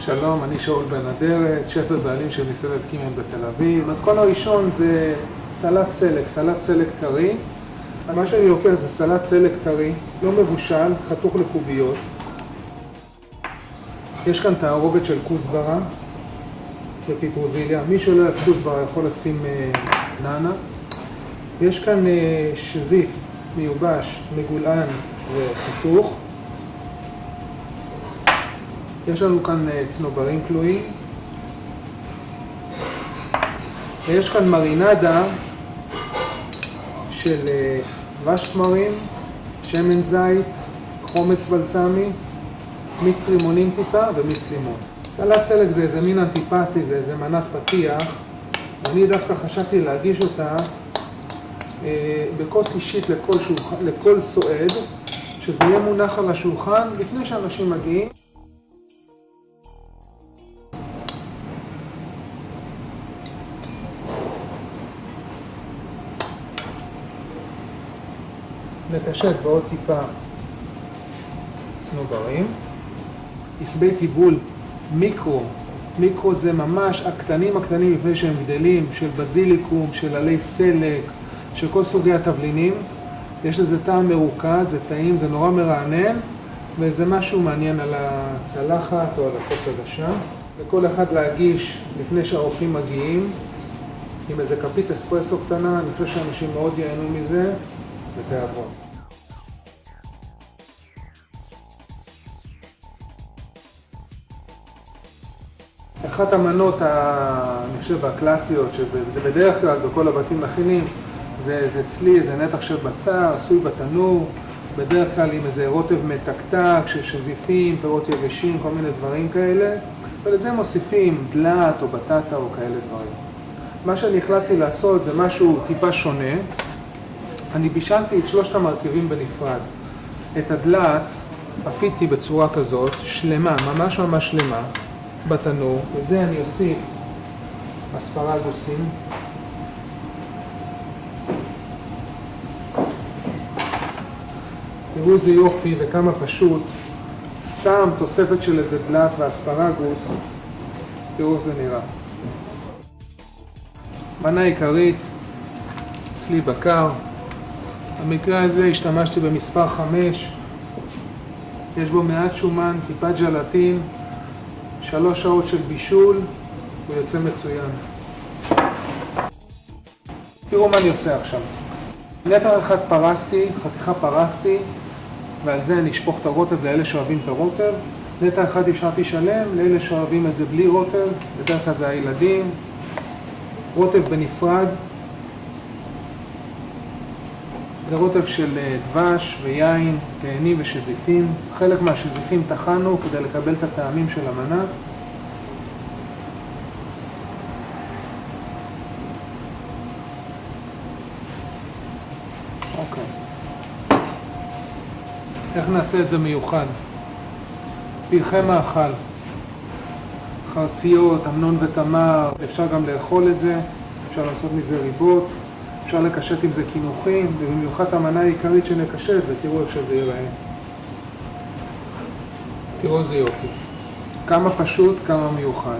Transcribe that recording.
שלום, אני שאול בן אדרת, שף ובעלים של מסעדת קימן בתל אביב. המתכון הראשון זה סלט סלק, סלט סלק טרי. מה שאני לוקח זה סלט סלק טרי, לא מבושל, חתוך לקוביות. יש כאן תערובת של כוסברה ופיטרוזיליה. מי שלא אוהב כוסברה יכול לשים נאנה. יש כאן שזיף מיובש, מגולען וחתוך. יש לנו כאן צנוברים כלואים. ויש כאן מרינדה של דבש תמרים, שמן זית, חומץ בלסמי, מיץ רימונים טיפה ומיץ לימון. סלט סלק זה איזה מין אנטיפסטי, זה איזה מנת פתיח. אני דווקא חשבתי להגיש אותה בכוס אישית לכל סועד, שזה יהיה מונח על השולחן לפני שאנשים מגיעים. נקשט בעוד טיפה צנוברים. עשבי טיבול מיקרו זה ממש הקטנים לפני שהם גדלים, של בזיליקום, של עלי סלק, של כל סוגי התבלינים. יש לזה טעם מרוכז, זה טעים, זה נורא מרענן, וזה משהו מעניין על הצלחת או על הכוס הדשה. לכל אחד להגיש לפני שהאורחים מגיעים, עם איזה כפית אספרסו קטנה, אני חושב שאנשים מאוד ייהנו מזה. בתיאבון. אחת המנות, אני חושב, הקלאסיות, שבדרך כלל בכל הבתים מכינים, זה צלי, איזה נתח של בשר, עשוי בתנור, בדרך כלל עם איזה רוטב מתקתק, של שזיפים, פירות יבשים, כל מיני דברים כאלה, ולזה מוסיפים דלת או בטטה או כאלה דברים. מה שאני החלטתי לעשות זה משהו טיפה שונה. אני בישלתי את שלושת המרכיבים בנפרד. את הדלת אפיתי בצורה כזאת, שלמה, ממש שלמה, בתנור. וזה אני אוסיף אספרגוסים. תראו איזה יופי וכמה פשוט. סתם תוספת של איזה דלת ואספרגוס. תראו איך זה נראה. מנה עיקרית, צלי בקר. במקרה הזה השתמשתי במספר 5, יש בו מעט שומן, טיפת ג'לטין, 3 שעות של בישול, הוא יוצא מצוין. תראו מה אני עושה עכשיו. נתח אחד פרסתי, חתיכה פרסתי, ועל זה אני אשפוך את הרוטב לאלה שאוהבים את הרוטב. נתח אחד השארתי שלם, לאלה שאוהבים את זה בלי רוטב, בדרך כלל זה הילדים. רוטב בנפרד. זה רוטב של דבש ויין, תאנים ושזיפים. חלק מהשזיפים טחנו כדי לקבל את הטעמים של המנה. אוקיי. איך נעשה את זה מיוחד? פרחי מאכל, חרציות, אמנון ותמר, אפשר גם לאכול את זה, אפשר לעשות מזה ריבות. אפשר לקשט עם זה קינוחים, ובמיוחד המנה העיקרית שנקשט, ותראו איך שזה ייראה. תראו איזה יופי. כמה פשוט, כמה מיוחד.